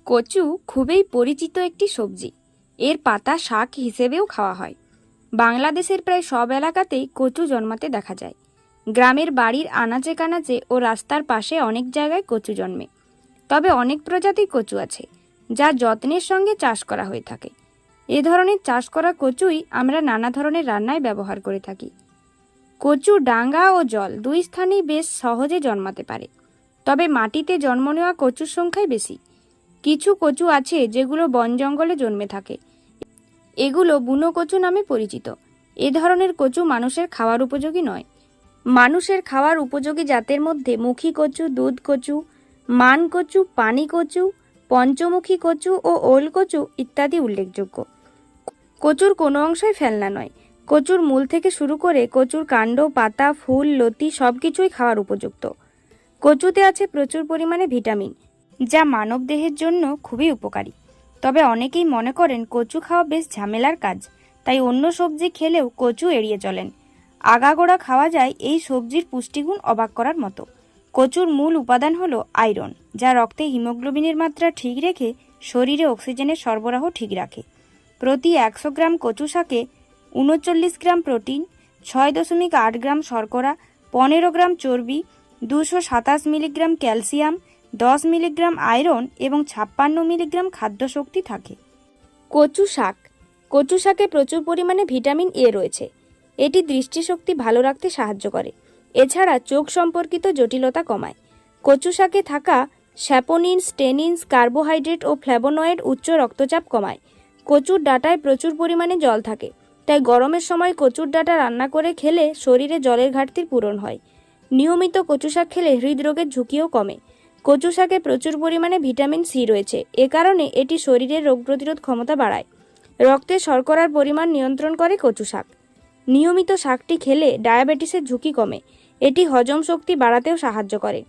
কচু খুবই পরিচিত একটি সবজি। এর পাতা শাক হিসেবেও খাওয়া হয়। বাংলাদেশের প্রায় সব এলাকাতেই কচু জন্মাতে দেখা যায়। গ্রামের বাড়ির আনাচে কানাচে ও রাস্তার পাশে অনেক জায়গায় কচু জন্মে। তবে অনেক প্রজাতির কচু আছে, যা যত্নের সঙ্গে চাষ করা হয়ে থাকে। এ ধরনের চাষ করা কচুই আমরা নানা ধরনের রান্নায় ব্যবহার করে থাকি। কচু ডাঙ্গা ও জল দুই স্থানেই বেশ সহজে জন্মাতে পারে, তবে মাটিতে জন্ম নেওয়া কচুর সংখ্যাই বেশি। কিছু কচু আছে যেগুলো বন জঙ্গলে জন্মে থাকে। এগুলো বুনো কচু নামে পরিচিত। এ ধরনের কচু মানুষের খাওয়ার উপযোগী নয়। মানুষের খাওয়ার উপযোগী জাতের মধ্যে মুখী কচু, দুধ কচু, মান কচু, পানি কচু, পঞ্চমুখী কচু ও ওল কচু ইত্যাদি উল্লেখযোগ্য। কচুর কোনো অংশই ফেলনা নয়। কচুর মূল থেকে শুরু করে কচুর কাণ্ড, পাতা, ফুল, লতি সবকিছুই খাওয়ার উপযুক্ত। কচুতে আছে প্রচুর পরিমাণে ভিটামিন, যা মানব দেহের জন্য খুবই উপকারী। তবে অনেকেই মনে করেন কচু খাওয়া বেশ ঝামেলার কাজ, তাই অন্য সবজি খেলেও কচু এড়িয়ে চলেন। আগাগোড়া খাওয়া যায় এই সবজির পুষ্টিগুণ অবাক করার মতো। কচুর মূল উপাদান হলো আয়রন, যা রক্তে হিমোগ্লোবিনের মাত্রা ঠিক রেখে শরীরে অক্সিজেনের সরবরাহ ঠিক রাখে। প্রতি 100 গ্রাম কচু শাকে 39 গ্রাম প্রোটিন, 6.8 গ্রাম শর্করা, 15 গ্রাম চর্বি, 227 মিলিগ্রাম ক্যালসিয়াম, 10 মিলিগ্রাম আয়রন এবং 56 মিলিগ্রাম খাদ্য শক্তি থাকে। কচু শাক। কচু শাকে প্রচুর পরিমাণে ভিটামিন এ রয়েছে। এটি দৃষ্টিশক্তি ভালো রাখতে সাহায্য করে। এছাড়া চোখ সম্পর্কিত জটিলতা কমায়। কচু শাকে থাকা স্যাপোনিন, স্টেনিনস, কার্বোহাইড্রেট ও ফ্ল্যাভোনয়েড উচ্চ রক্তচাপ কমায়। কচুর ডাঁটায় প্রচুর পরিমাণে জল থাকে, তাই গরমের সময় কচুর ডাঁটা রান্না করে খেলে শরীরে জলের ঘাটতির পূরণ হয়। নিয়মিত কচু শাক খেলে হৃদরোগের ঝুঁকিও কমে। কচু শাকে প্রচুর পরিমাণে ভিটামিন সি রয়েছে। এ কারণে এটি শরীরের রোগ প্রতিরোধ ক্ষমতা বাড়ায়। রক্তে শর্করার পরিমাণ নিয়ন্ত্রণ করে কচু শাক। নিয়মিত শাকটি খেলে ডায়াবেটিসের ঝুঁকি কমে। এটি হজম শক্তি বাড়াতেও সাহায্য করে।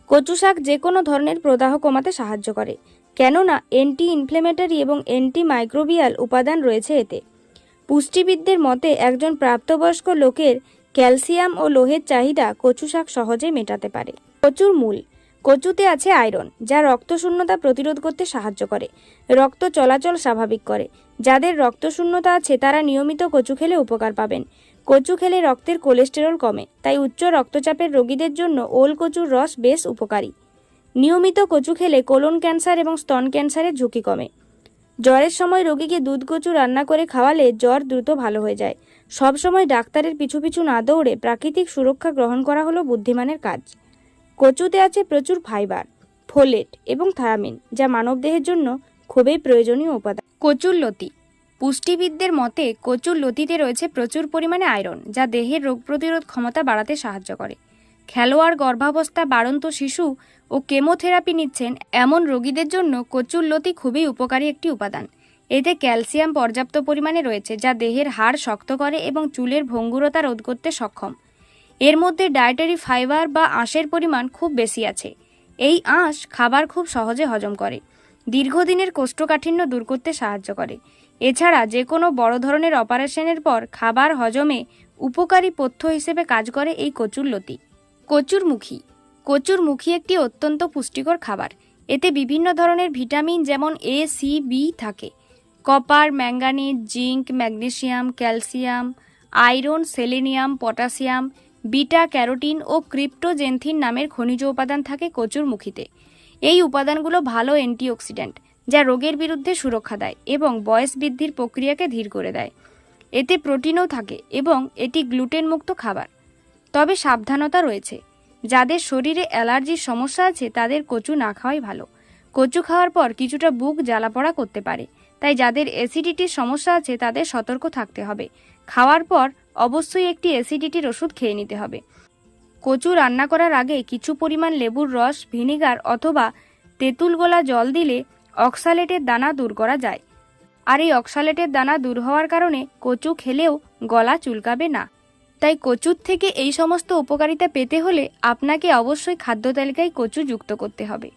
কচু শাক যে কোনো ধরনের প্রদাহ কমাতে সাহায্য করে, কেননা অ্যান্টি ইনফ্লেমেটরি এবং অ্যান্টি মাইক্রোবিয়াল উপাদান রয়েছে এতে। পুষ্টিবিদদের মতে একজন প্রাপ্তবয়স্ক লোকের ক্যালসিয়াম ও লোহের চাহিদা কচু শাক সহজে মেটাতে পারে। কচুর মূল। কচুতে আছে আয়রন, যা রক্তশূন্যতা প্রতিরোধ করতে সাহায্য করে, রক্ত চলাচল স্বাভাবিক করে। যাদের রক্তশূন্যতা আছে তারা নিয়মিত কচু খেলে উপকার পাবেন। কচু খেলে রক্তের কোলেস্টেরল কমে, তাই উচ্চ রক্তচাপের রোগীদের জন্য ওল কচুর রস বেশ উপকারী। নিয়মিত কচু খেলে কোলন ক্যান্সার এবং স্তন ক্যান্সারের ঝুঁকি কমে। জ্বরের সময় রোগীকে দুধ কচু রান্না করে খাওয়ালে জ্বর দ্রুত ভালো হয়ে যায়। সবসময় ডাক্তারের পিছু পিছু না দৌড়ে প্রাকৃতিক সুরক্ষা গ্রহণ করা হলো বুদ্ধিমানের কাজ। কচুতে আছে প্রচুর ফাইবার, ফোলেট এবং থায়ামিন, যা মানবদেহের জন্য খুবই প্রয়োজনীয় উপাদান। কচুর লতি। পুষ্টিবিদদের মতে কচুর লতিতে রয়েছে প্রচুর পরিমাণে আয়রন, যা দেহের রোগ প্রতিরোধ ক্ষমতা বাড়াতে সাহায্য করে। খেলোয়াড়, গর্ভাবস্থা, বাড়ন্ত শিশু ও কেমোথেরাপি নিচ্ছেন এমন রোগীদের জন্য কচুর লতি খুবই উপকারী একটি উপাদান। এতে ক্যালসিয়াম পর্যাপ্ত পরিমাণে রয়েছে, যা দেহের হাড় শক্ত করে এবং চুলের ভঙ্গুরতা রোধ করতে সক্ষম। এর মধ্যে ডায়েটারি ফাইবার বা আঁশের পরিমাণ খুব বেশি আছে। এই আঁশ খাবার খুব সহজে হজম করে, দীর্ঘদিনের কোষ্ঠকাঠিন্য দূর করতে সাহায্য করে। এছাড়া যে কোনো বড় ধরনের অপারেশনের পর খাবার হজমে উপকারী পথ্য হিসেবে কাজ করে এই কচুর লতি। কচুর মুখী। কচুর মুখী একটি অত্যন্ত পুষ্টিকর খাবার। এতে বিভিন্ন ধরনের ভিটামিন যেমন এ, সি, বি থাকে। Copper, manganese, zinc, magnesium, calcium, iron, selenium, potassium, beta carotene ও ক্রিপ্টোজেনথিন নামের খনিজ উপাদান থাকে কচুর মুখীতে। এই উপাদানগুলো ভালো অ্যান্টিঅক্সিডেন্ট, যা রোগের বিরুদ্ধে সুরক্ষা দেয় এবং বয়স বৃদ্ধির প্রক্রিয়াকে ধীর করে দেয়। এতে প্রোটিনও থাকে এবং এটি গ্লুটেন মুক্ত খাবার। তবে সাবধানতা রয়েছে। যাদের শরীরে অ্যালার্জির সমস্যা আছে তাদের কচু না খাওয়াই ভালো। কচু খাওয়ার পর কিছুটা বুক জ্বালাপড়া করতে পারে, তাই যাদের অ্যাসিডিটির সমস্যা আছে তাদের সতর্ক থাকতে হবে। খাওয়ার পর অবশ্যই একটি অ্যাসিডিটির ওষুধ খেয়ে নিতে হবে। কচু রান্না করার আগে কিছু পরিমাণ লেবুর রস, ভিনেগার অথবা তেঁতুল গোলা জল দিলে অক্সালেটের দানা দূর করা যায়। আর এই অক্সালেটের দানা দূর হওয়ার কারণে কচু খেলেও গলা চুলকাবে না। তাই কচুর থেকে এই সমস্ত উপকারিতা পেতে হলে আপনাকে অবশ্যই খাদ্য তালিকায় কচু যুক্ত করতে হবে।